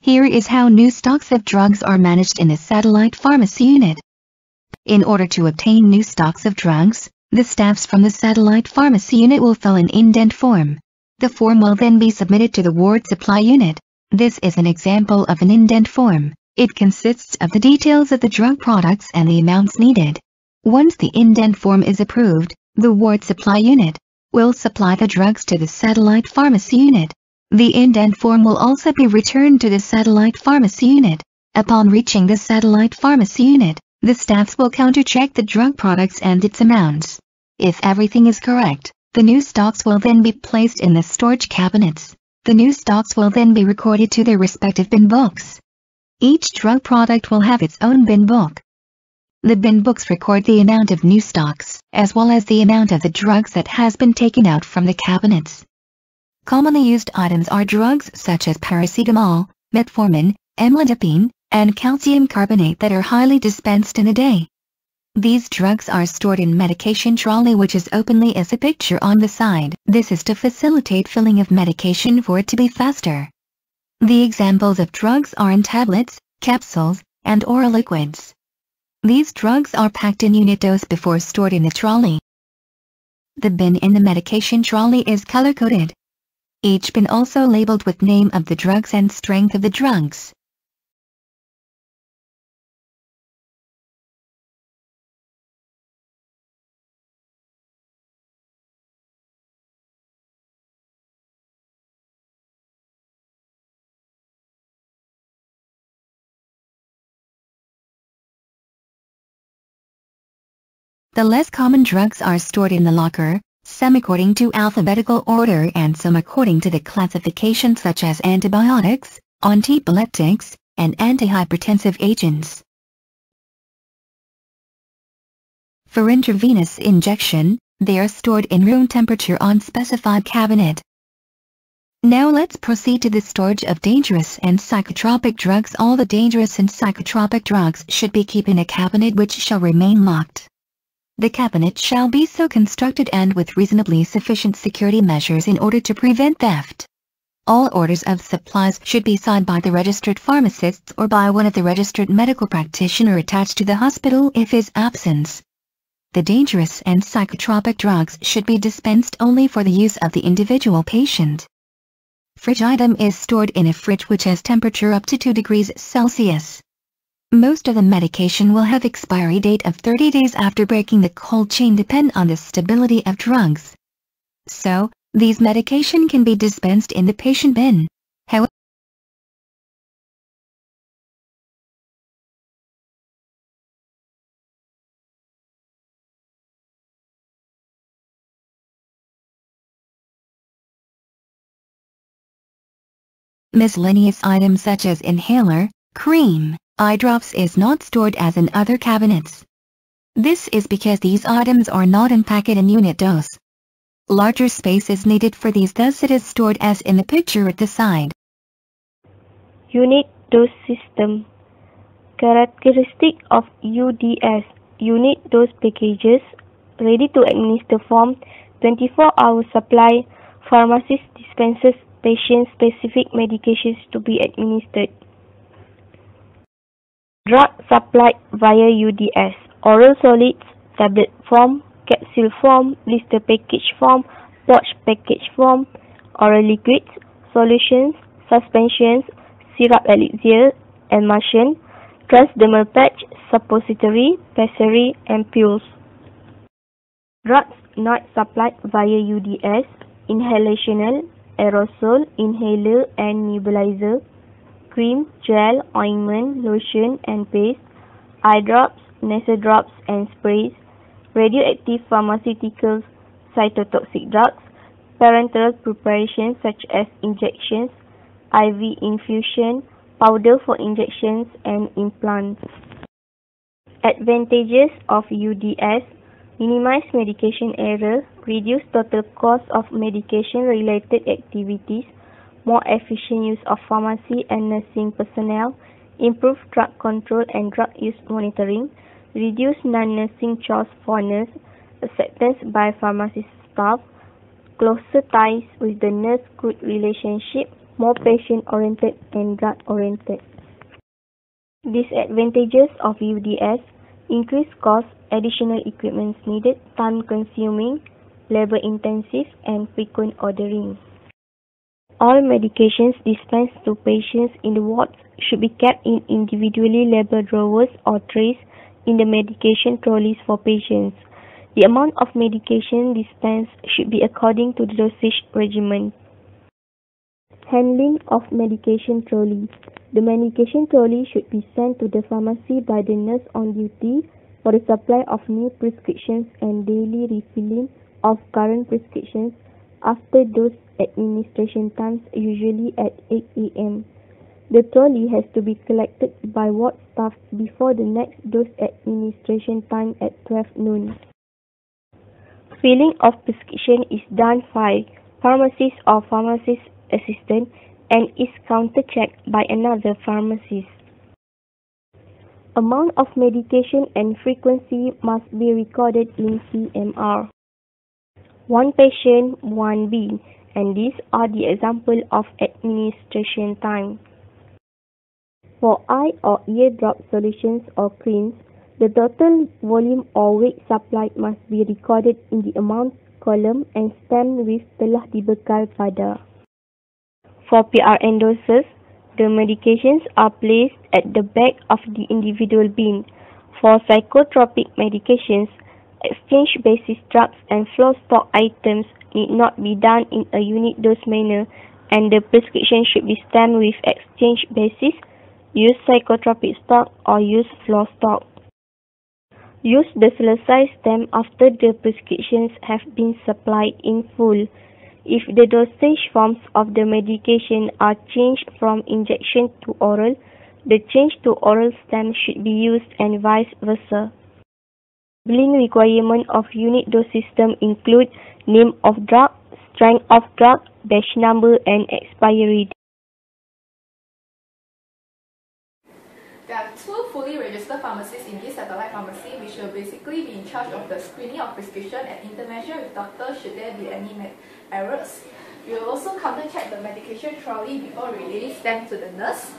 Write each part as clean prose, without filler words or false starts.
Here is how new stocks of drugs are managed in a satellite pharmacy unit. In order to obtain new stocks of drugs, the staffs from the satellite pharmacy unit will fill an indent form. The form will then be submitted to the ward supply unit. This is an example of an indent form. It consists of the details of the drug products and the amounts needed. Once the indent form is approved, the ward supply unit will supply the drugs to the satellite pharmacy unit. The indent form will also be returned to the satellite pharmacy unit. Upon reaching the satellite pharmacy unit, the staffs will counter-check the drug products and its amounts. If everything is correct, the new stocks will then be placed in the storage cabinets. The new stocks will then be recorded to their respective bin books. Each drug product will have its own bin book. The bin books record the amount of new stocks, as well as the amount of the drugs that has been taken out from the cabinets. Commonly used items are drugs such as paracetamol, metformin, amlodipine, and calcium carbonate that are highly dispensed in a day. These drugs are stored in medication trolley, which is openly as a picture on the side. This is to facilitate filling of medication for it to be faster. The examples of drugs are in tablets, capsules, and oral liquids. These drugs are packed in unit dose before stored in the trolley. The bin in the medication trolley is color-coded. Each bin also labeled with name of the drugs and strength of the drugs. The less common drugs are stored in the locker, some according to alphabetical order and some according to the classification, such as antibiotics, antiepileptics, and antihypertensive agents. For intravenous injection, they are stored in room temperature on specified cabinet. Now let's proceed to the storage of dangerous and psychotropic drugs. All the dangerous and psychotropic drugs should be kept in a cabinet which shall remain locked. The cabinet shall be so constructed and with reasonably sufficient security measures in order to prevent theft. All orders of supplies should be signed by the registered pharmacists or by one of the registered medical practitioner attached to the hospital if his absence. The dangerous and psychotropic drugs should be dispensed only for the use of the individual patient. Fridge item is stored in a fridge which has temperature up to 2 degrees Celsius. Most of the medication will have expiry date of 30 days after breaking the cold chain, depend on the stability of drugs. So, these medication can be dispensed in the patient bin. However, miscellaneous items such as inhaler, cream, eye drops is not stored as in other cabinets. This is because these items are not in packet and unit dose. Larger space is needed for these, thus it is stored as in the picture at the side. Unit dose system. Characteristic of UDS, unit dose packages, ready to administer form, 24-hour supply, pharmacist dispenses patient-specific medications to be administered. Drug supplied via UDS, oral solids, tablet form, capsule form, blister package form, pouch package form, oral liquids, solutions, suspensions, syrup elixir, emulsion, transdermal patch, suppository, pessary, ampules. Drugs not supplied via UDS, inhalational, aerosol, inhaler and nebulizer, cream, gel, ointment, lotion and paste, eye drops, nasal drops and sprays, radioactive pharmaceuticals, cytotoxic drugs, parenteral preparations such as injections, IV infusion, powder for injections and implants. Advantages of UDS: minimize medication error, reduce total cost of medication-related activities, more efficient use of pharmacy and nursing personnel, improve drug control and drug use monitoring, reduce non-nursing chores for nurse, acceptance by pharmacy staff, closer ties with the nurse, good relationship, more patient-oriented and drug-oriented. Disadvantages of UDS: increased cost, additional equipment needed, time-consuming, labor-intensive, and frequent ordering. All medications dispensed to patients in the wards should be kept in individually labeled drawers or trays in the medication trolleys for patients. The amount of medication dispensed should be according to the dosage regimen. Handling of medication trolley. The medication trolley should be sent to the pharmacy by the nurse on duty for the supply of new prescriptions and daily refilling of current prescriptions after dose administration times, usually at 8 a.m. The trolley has to be collected by ward staff before the next dose administration time at 12 noon. Filling of prescription is done by pharmacist or pharmacist assistant and is counter-checked by another pharmacist. Amount of medication and frequency must be recorded in CMR. One patient, one bin, and these are the example of administration time. For eye or ear drop solutions or creams, the total volume or weight supplied must be recorded in the amount column and stamped with telah dibekal pada. For PRN doses, the medications are placed at the back of the individual bin. For psychotropic medications, exchange basis drugs and floor stock items need not be done in a unit dose manner, and the prescription should be stamped with exchange basis, use psychotropic stock, or use floor stock. Use the selesai stamp after the prescriptions have been supplied in full. If the dosage forms of the medication are changed from injection to oral, the change to oral stamp should be used and vice versa. Labeling requirement of unit dose system include name of drug, strength of drug, batch number, and expiry date. There are two fully registered pharmacists in this satellite pharmacy which will basically be in charge of the screening of prescription and intervention with doctors should there be any errors. We will also counter-check the medication trolley before release them to the nurse.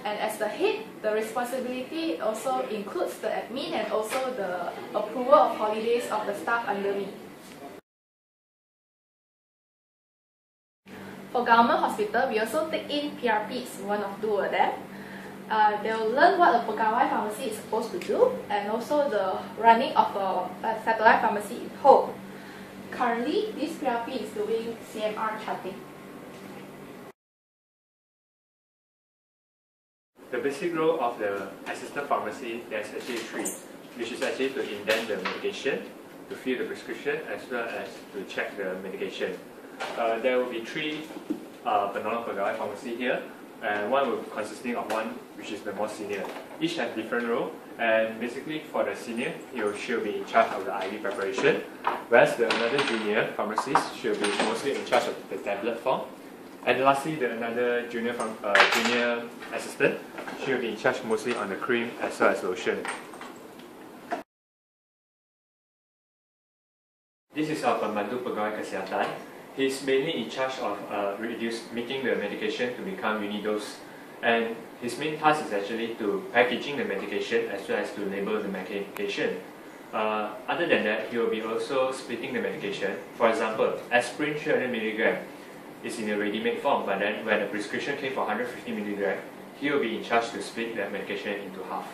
And as the head, the responsibility also includes the admin and also the approval of holidays of the staff under me. For government hospital, we also take in PRPs, one or two of them. They will learn what a pegawai pharmacy is supposed to do and also the running of a satellite pharmacy in whole. Currently, this PRP is doing CMR charting. The basic role of the assistant pharmacy, there's actually three, which is actually to indent the medication, to fill the prescription, as well as to check the medication. There will be three penolong pegawai pharmacy here, and one will consisting of one which is the more senior. Each has different role, and basically for the senior, she'll be in charge of the IV preparation, whereas the another junior pharmacist she'll be mostly in charge of the tablet form. And lastly, another junior assistant, she will be in charge mostly on the cream as well as lotion. This is our pembantu pegawai kesihatan. He's mainly in charge of making the medication to become unidose. And his main task is actually to packaging the medication as well as to label the medication. Other than that, he will be also splitting the medication. For example, aspirin 300 mg. Is in a ready-made form, but then when the prescription came for 150 mg, he will be in charge to split that medication into half.